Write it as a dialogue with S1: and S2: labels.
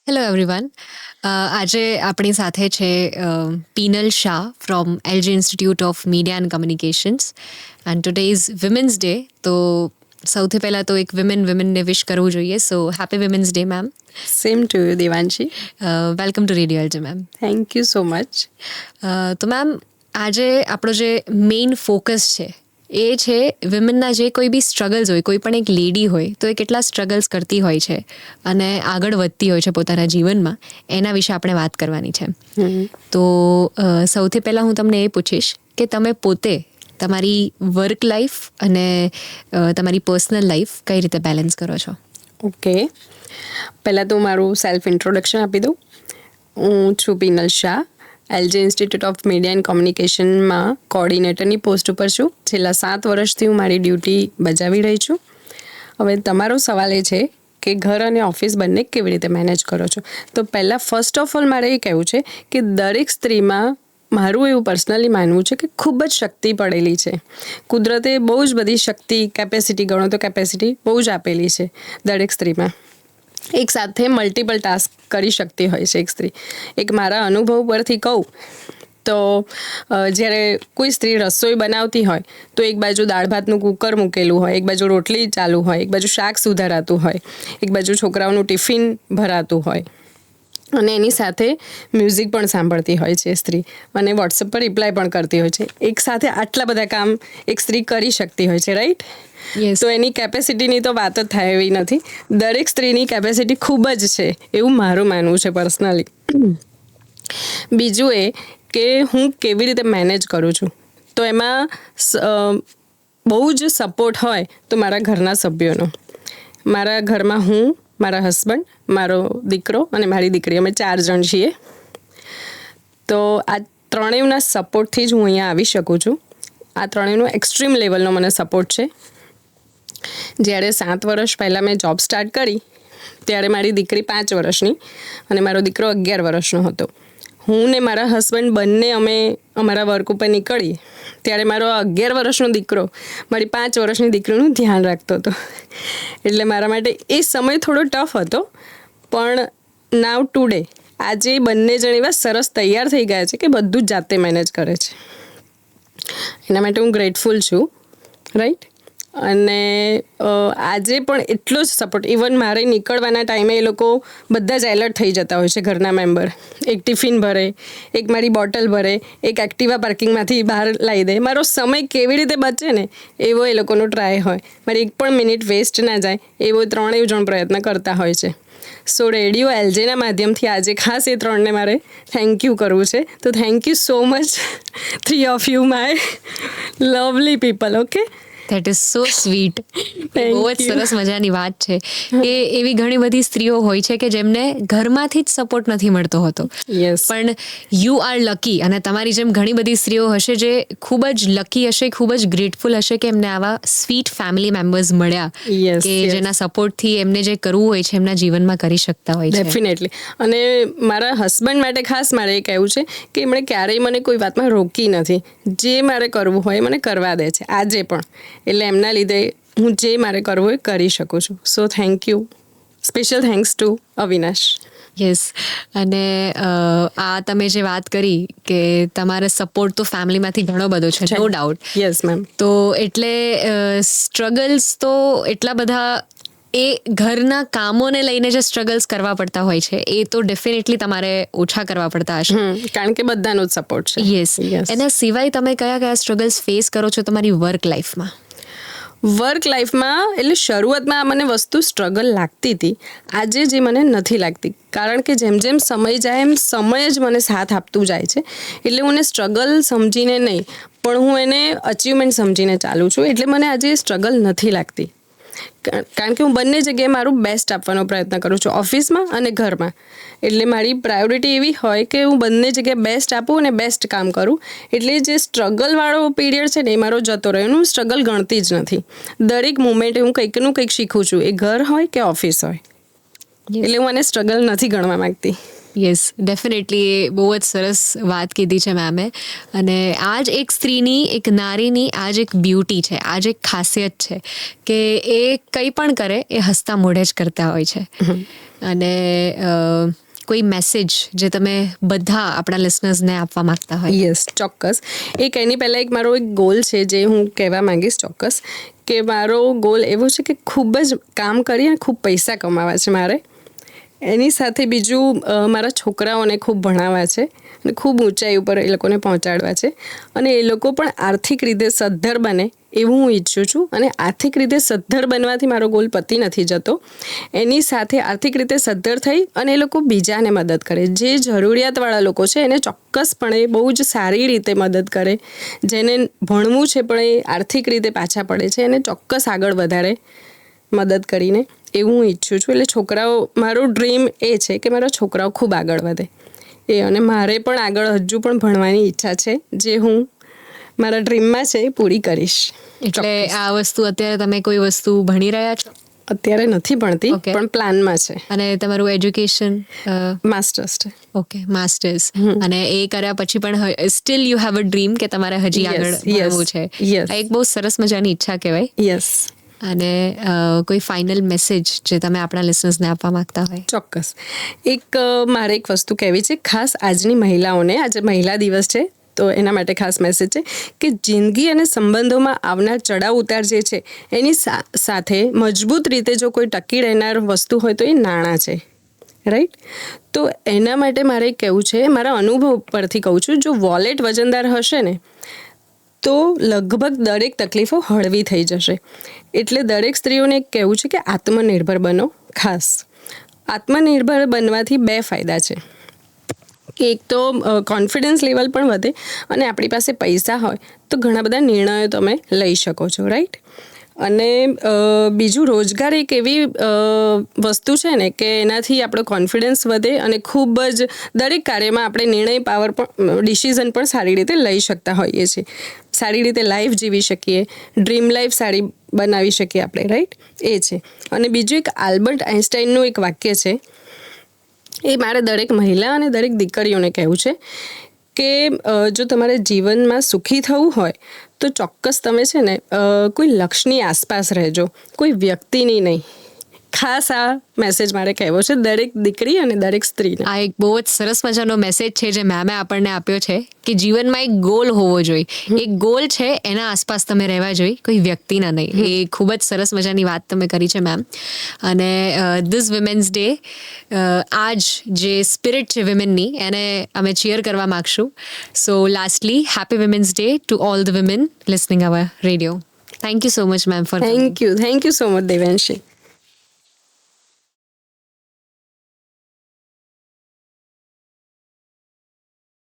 S1: Hello everyone. આજે આપણી સાથે છે Pinal Shah from LG institute of media and communications and today is women's day. તો સૌથી પહેલાં તો એક વિમેનને વિશ કરવું જોઈએ. So happy women's day ma'am.
S2: Same to you Devanshi.
S1: Welcome to radio LG ma'am.
S2: Thank you so much.
S1: તો મેમ, આજે આપણો જે મેઇન ફોકસ છે એ છે વિમેનના જે કોઈ બી સ્ટ્રગલ્સ હોય, કોઈ પણ એક લેડી હોય તો એ કેટલા સ્ટ્રગલ્સ કરતી હોય છે અને આગળ વધતી હોય છે પોતાના જીવનમાં, એના વિશે આપણે વાત કરવાની છે. તો સૌથી પહેલાં હું તમને એ પૂછીશ કે તમે પોતે તમારી વર્ક લાઈફ અને તમારી પર્સનલ લાઈફ કઈ રીતે બેલેન્સ કરો છો?
S2: ઓકે, પહેલાં તો મારું સેલ્ફ ઇન્ટ્રોડક્શન આપી દઉં. હું છું Pinal Shah. LG institute of media and કોમ્યુનિકેશનમાં કોઓર્ડિનેટરની પોસ્ટ ઉપર છું. છેલ્લા 7 વર્ષથી હું મારી ડ્યુટી બજાવી રહી છું. હવે તમારો સવાલ એ છે કે ઘર અને ઓફિસ બંને કેવી રીતે મેનેજ કરો છો. તો પહેલાં ફર્સ્ટ ઓફ ઓલ મારે એ કહેવું છે કે દરેક સ્ત્રીમાં મારું એવું પર્સનલી માનવું છે કે ખૂબ જ શક્તિ પડેલી છે. કુદરતે બહુ જ બધી શક્તિ, કેપેસિટી ગણો તો કેપેસિટી બહુ જ આપેલી છે દરેક સ્ત્રીમાં. એક સાથે મલ્ટિપલ ટાસ્ક કરી શકતી હોય છે એક સ્ત્રી. એક મારા અનુભવ પરથી કહું તો જ્યારે કોઈ સ્ત્રી રસોઈ બનાવતી હોય તો એક બાજુ દાળ ભાતનું કુકર મૂકેલું હોય, એક બાજુ રોટલી ચાલુ હોય, એક બાજુ શાક સુધારાતું હોય, એક બાજુ છોકરાઓનું ટિફિન ભરાતું હોય અને એની સાથે મ્યુઝિક પણ સાંભળતી હોય છે સ્ત્રી અને વોટ્સએપ પર રિપ્લાય પણ કરતી હોય છે. એક સાથે આટલા બધા કામ એક સ્ત્રી કરી શકતી હોય છે, રાઈટ? તો એની કેપેસિટીની તો વાત જ થાય એવી નથી. દરેક સ્ત્રીની કેપેસિટી ખૂબ જ છે એવું મારું માનવું છે પર્સનલી. બીજું એ કે હું કેવી રીતે મેનેજ કરું છું, તો એમાં બહુ જ સપોર્ટ હોય તો મારા ઘરના સભ્યોનો. મારા ઘરમાં હું, મારા હસબન્ડ, મારો દીકરો અને મારી દીકરી, અમે 4 જણ છીએ. તો આ ત્રણેયના સપોર્ટથી જ હું અહીંયા આવી શકું છું. આ ત્રણેયનો એક્સ્ટ્રીમ લેવલનો મને સપોર્ટ છે. જ્યારે 7 વર્ષ પહેલાં મેં જોબ સ્ટાર્ટ કરી ત્યારે મારી દીકરી 5 વર્ષની અને મારો દીકરો 11 વર્ષનો હતો. હું ને મારા હસબન્ડ બંને અમે અમારા વર્ક ઉપર નીકળી ત્યારે મારો 11 વર્ષનો દીકરો મારી 5 વર્ષની દીકરીનું ધ્યાન રાખતો હતો. એટલે મારા માટે એ સમય થોડો ટફ હતો, પણ નાવ ટુડે આજે બંને જણ એવા સરસ તૈયાર થઈ ગયા છે કે બધું જ જાતે મેનેજ કરે છે. એના માટે હું ગ્રેટફુલ છું, રાઈટ? અને આજે પણ એટલો જ સપોર્ટ. ઇવન મારે નીકળવાના ટાઈમે એ લોકો બધા જ એલર્ટ થઈ જતા હોય છે ઘરના મેમ્બર. એક ટિફિન ભરે, એક મારી બોટલ ભરે, એક એક્ટિવા પાર્કિંગમાંથી બહાર લાવી દે. મારો સમય કેવી રીતે બચે ને એવો એ લોકોનો ટ્રાય હોય. મારી એક પણ મિનિટ વેસ્ટ ના જાય એવો 3 જણ પ્રયત્ન કરતા હોય છે. સો રેડિયો એલજેના માધ્યમથી આજે ખાસ એ 3ને મારે થેન્ક યુ કરવું છે. તો thank you so much 3 of you my lovely people. Okay,
S1: that is so sweet. બહુ જ સરસ મજાની વાત છે કે એવી ઘણી બધી સ્ત્રીઓ હોય છે કે જેમને ઘરમાંથી જ સપોર્ટ નથી મળતો હોતો. પણ યુ આર લકી, અને તમારી જેમ ઘણી બધી સ્ત્રીઓ હશે જે ખૂબ જ લકી હશે, ખૂબ જ ગ્રેટફુલ હશે કે એમને આવા સ્વીટ ફેમિલી મેમ્બર્સ મળ્યા કે જેના સપોર્ટથી એમને જે કરવું હોય છે એમના જીવનમાં કરી શકતા હોય છે.
S2: ડેફિનેટલી. અને મારા હસબન્ડ માટે ખાસ મારે એ કહેવું છે કે એમણે ક્યારેય મને કોઈ વાતમાં રોકી નથી. જે મારે કરવું હોય મને કરવા દે છે આજે પણ. એટલે એમના લીધે હું જે મારે કરવું એ કરી શકું છું. So thank you. Special thanks to Avinash.
S1: Yes. અને આ તમે જે વાત કરી કે તમારે સપોર્ટ તો ફેમિલીમાંથી ઘણો બધો છે, નો ડાઉટ.
S2: Yes ma'am.
S1: તો એટલે સ્ટ્રગલ્સ તો એટલા બધા એ ઘરના કામોને લઈને જે સ્ટ્રગલ્સ કરવા પડતા હોય છે એ તો ડેફિનેટલી તમારે ઓછા કરવા પડતા હશે.
S2: કારણ કે બધાનો જ સપોર્ટ છે.
S1: યસ. એના સિવાય તમે કયા કયા સ્ટ્રગલ્સ ફેસ કરો છો તમારી વર્ક લાઈફમાં?
S2: વર્ક લાઈફમાં એટલે શરૂઆતમાં મને વસ્તુ સ્ટ્રગલ લાગતી હતી. આજે જે મને નથી લાગતી, કારણ કે જેમ જેમ સમય જાય એમ સમય જ મને સાથ આપતું જાય છે. એટલે હું એને સ્ટ્રગલ સમજીને નહીં, પણ હું એને અચીવમેન્ટ સમજીને ચાલું છું. એટલે મને આજે સ્ટ્રગલ નથી લાગતી, કારણ કે હું બંને જગ્યાએ મારું બેસ્ટ આપવાનો પ્રયત્ન કરું છું, ઓફિસમાં અને ઘરમાં. એટલે મારી પ્રાયોરિટી એવી હોય કે હું બંને જગ્યાએ બેસ્ટ આપું અને બેસ્ટ કામ કરું. એટલે જે સ્ટ્રગલવાળો પીરિયડ છે ને એ મારો જતો રહ્યો. હું સ્ટ્રગલ ગણતી જ નથી. દરેક મુમેન્ટે હું કંઈકનું કંઈક શીખું છું, એ ઘર હોય કે ઓફિસ હોય. એટલે હું આને સ્ટ્રગલ નથી ગણવા માંગતી.
S1: Yes, definitely. એ બહુ જ સરસ વાત કીધી છે મેમે. અને આ જ એક સ્ત્રીની, એક નારીની આ જ એક બ્યુટી છે, આ જ એક ખાસિયત છે કે એ કંઈ પણ કરે એ હસતા મોઢે જ કરતા હોય છે. અને કોઈ મેસેજ જે તમે બધા આપણા લિસનર્સને આપવા માંગતા હોય.
S2: યસ, ચોક્કસ. એની પહેલાં મારો એક ગોલ છે જે હું કહેવા માંગીશ ચોક્કસ, કે મારો ગોલ એવો છે કે ખૂબ જ કામ કરી અને ખૂબ પૈસા કમાવા છે મારે. એની સાથે બીજું મારા છોકરાઓને ખૂબ ભણાવવા છે અને ખૂબ ઊંચાઈ ઉપર એ લોકોને પહોંચાડવા છે, અને એ લોકો પણ આર્થિક રીતે સદ્ધર બને એવું હું ઈચ્છું છું. અને આર્થિક રીતે સદ્ધર બનવાથી મારો ગોલ પતી નથી જતો. એની સાથે આર્થિક રીતે સદ્ધર થઈ અને એ લોકો બીજાને મદદ કરે. જે જરૂરિયાતવાળા લોકો છે એને ચોક્કસપણે બહુ જ સારી રીતે મદદ કરે. જેને ભણવું છે પણ એ આર્થિક રીતે પાછા પડે છે એને ચોક્કસ આગળ વધારે મદદ કરીને એવું હું ઈચ્છું છું. એટલે છોકરાઓ, મારો ડ્રીમ એ છે કે મારા છોકરાઓ ખૂબ આગળ વધે અને મારે પણ આગળ હજુ પણ ભણવાની ઈચ્છા છે, જે હું મારા ડ્રીમમાં છે એ પૂરી કરીશ.
S1: એટલે આ વસ્તુ અત્યારે તમે કોઈ વસ્તુ ભણી રહ્યા છો?
S2: અત્યારે નથી ભણતી,
S1: Okay.
S2: પણ પ્લાનમાં છે.
S1: અને તમારું એજ્યુકેશન?
S2: માસ્ટર્સ છે.
S1: Okay, masters. અને એ કર્યા પછી પણ steel you have a dream કે તમારે હજી
S2: Yes,
S1: આગળ
S2: yes,
S1: ભણવું છે.
S2: yes.
S1: આ એક બહુ સરસ મજાની ઈચ્છા કહેવાય.
S2: યસ,
S1: અને કોઈ ફાઇનલ મેસેજ જે તમે આપણા લિસનર્સને આપવા માંગતા હોય?
S2: ચોક્કસ. મારે એક વસ્તુ કહેવી છે, ખાસ આજની મહિલાઓને. આજે મહિલા દિવસ છે તો એના માટે ખાસ મેસેજ છે કે જિંદગી અને સંબંધોમાં આવનાર ચડાવ ઉતાર જે છે એની સાથે મજબૂત રીતે જો કોઈ ટકી રહેનાર વસ્તુ હોય તો એ નાણાં છે. રાઈટ? તો એના માટે મારે કહેવું છે, મારા અનુભવ પરથી કહું છું, જો વોલેટ વજનદાર હશે ને તો લગભગ દરેક તકલીફો હળવી થઈ જશે. એટલે દરેક સ્ત્રીઓને કહેવું છે કે આત્મનિર્ભર બનો. ખાસ આત્મનિર્ભર બનવાથી 2 ફાયદા છે. એક તો કોન્ફિડન્સ લેવલ પણ વધે, અને આપણી પાસે પૈસા હોય તો ઘણા બધા નિર્ણયો તમે લઈ શકો છો. રાઈટ? અને બીજું, રોજગાર એક એવી વસ્તુ છે ને કે એનાથી આપણો કોન્ફિડન્સ વધે અને ખૂબ જ દરેક કાર્યમાં આપણે નિર્ણય પાવર પણ, ડિસિઝન પણ સારી રીતે લઈ શકતા હોઈએ છીએ. સારી રીતે લાઈફ જીવી શકીએ, ડ્રીમ લાઈફ સારી બનાવી શકીએ આપણે. રાઈટ? એ છે. અને બીજું એક આલ્બર્ટ આઇન્સ્ટાઈનનું એક વાક્ય છે, એ મારે દરેક મહિલા અને દરેક દીકરીઓને કહેવું છે કે જો તમારે જીવનમાં સુખી થવું હોય તો ચોક્કસ તમે છે ને કોઈ લક્ષ્યની આસપાસ રહેજો, કોઈ વ્યક્તિની નહીં. ખાસ આ મેસેજ મારે કહેવો છે દરેક દીકરી અને દરેક સ્ત્રીને.
S1: આ એક બહુ જ સરસ મજાનો મેસેજ છે જે મેમે આપણને આપ્યો છે કે જીવનમાં એક ગોલ હોવો જોઈએ. એક ગોલ છે, એના આસપાસ તમે રહેવા જોઈએ, કોઈ વ્યક્તિના નહીં. એ ખૂબ જ સરસ મજાની વાત તમે કરી છે મેમ. અને ધીસ વિમેન્સ ડે, આજ જે સ્પિરિટ છે વિમેનની, એને અમે ચીયર કરવા માગશું. So lastly, happy women's day to all the women listening our radio. Thank you so much ma'am for
S2: thank you so much Devanshi.